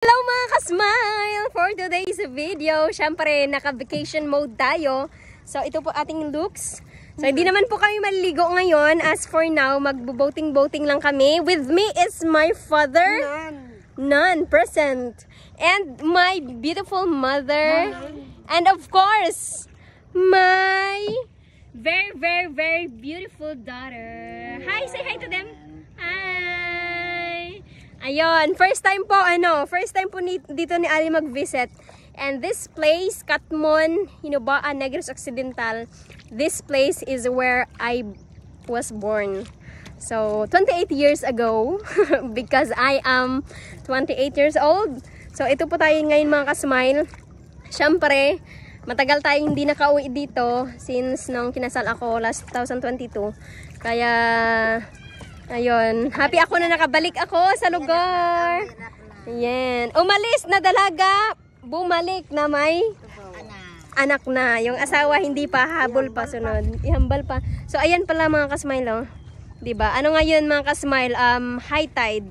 Hello mga ka-smile! For today's video, syempre naka-vacation mode tayo. So ito po ating looks. So hindi naman po kami maliligo ngayon. As for now, magbo-boating lang kami. With me is my father. None present. And my beautiful mother. And of course, my very beautiful daughter. Hi! Say hi to them! Hi! Ayun, first time po dito ni Ali mag-visit. And this place, Catmon, Hinubaan, Negros Occidental, this place is where I was born. So, 28 years ago, because I am 28 years old. So, ito po tayo ngayon mga ka-smile. Siyempre, matagal tayong hindi nakauwi dito since nung kinasal ako last 2022. Kaya, ayun, happy ako na nakabalik ako sa lugar. Ayan. Umalis na dalaga, bumalik na may anak na. Yung asawa hindi pa, habol pa sunod. Ihambal pa. So, ayan pala mga ka-smile, oh. Diba? Ano ngayon mga ka-smile? High tide.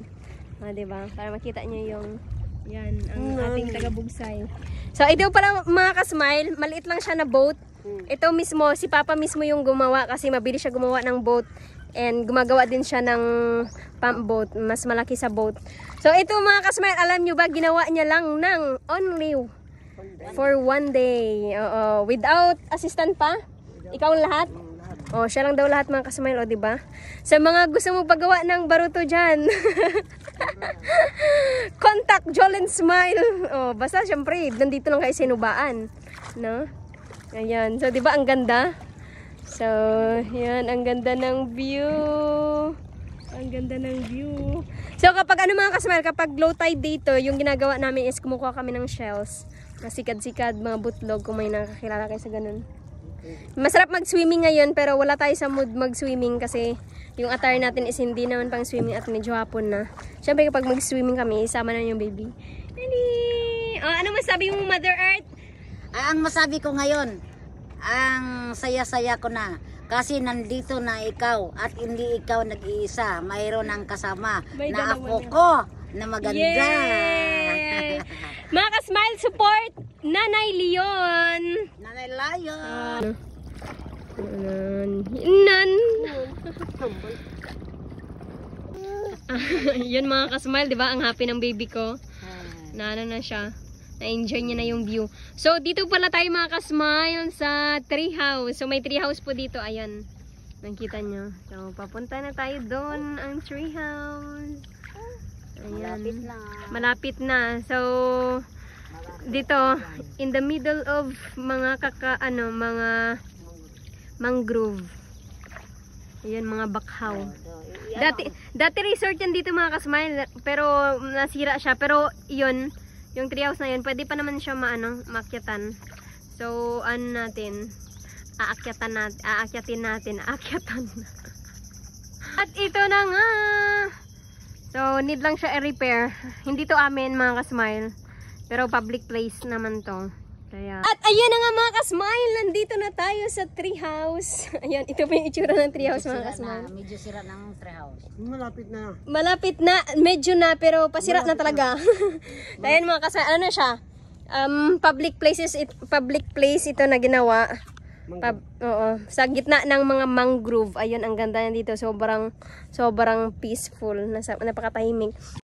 Diba? Para makita nyo yung, yan, ang ating taga-bugsay. So, ito pala mga ka-smile, maliit lang siya na boat. Ito mismo, si Papa mismo yung gumawa kasi mabilis siya gumawa ng boat. And gumagawa din siya ng pump boat, mas malaki sa boat. So ito mga ka-smile, alam nyo ba, ginawa niya lang ng only for one day. Without assistant pa? Ikaw lahat? Siya lang daw lahat mga ka-smile, diba? Sa mga gusto mo paggawa ng baruto dyan, contact Jolene Smile. Basta syempre, nandito lang kayo sinubaan. No? Ayan, so diba ang ganda? So, yan, ang ganda ng view. Ang ganda ng view. So, kapag mga ka-smile, kapag low tide dito, yung ginagawa namin is kumukuha kami ng shells. Sikad-sikad, mga butlog, kung may nakakilala kayo sa ganun. Masarap mag-swimming ngayon, pero wala tayo sa mood mag-swimming kasi yung attire natin is hindi naman pang swimming at medyo hapon na. Siyempre, kapag mag-swimming kami, isama na yung baby. Ano masabi mo, Mother Earth? Ang masabi ko ngayon, ang saya-saya ko na kasi nandito na ikaw at hindi ikaw nag-iisa, mayroon ng kasama na apo ko na maganda. Yay! Mga ka-smile, support Nanay Leon. Nanay Lion. Yun mga ka-smile, di ba? Ang happy ng baby ko. Na siya. Na-enjoy niya na yung view. So, dito pala tayo mga ka-smile sa tree house. So, may tree house po dito. Ayan. Nakita nyo. So, papunta na tayo doon ang tree house. Ayan. Malapit na. Malapit na. So, dito, in the middle of mga mga mangrove. Ayan, mga bakhaw. Dati resort yan dito mga ka-smile. Pero, nasira siya. Pero, yun, yung treehouse na yun, pwede pa naman siya maakyatan. So, aakyatin natin. At ito na nga. So, need lang siya i-repair. Hindi to amin mga ka-smile. Pero public place naman to. Kaya. At ayan na nga mga ka-smile, nandito na tayo sa treehouse. Ayan, ito pa yung itsura ng treehouse mga ka-smile. Medyo sira ng treehouse. Malapit na, medyo na, pero pasira na talaga. Ayan mga ka-smile, ano siya? Public place ito na ginawa. Sa gitna ng mga mangrove. Ayun, ang ganda na dito. Sobrang peaceful. Napakatahimik.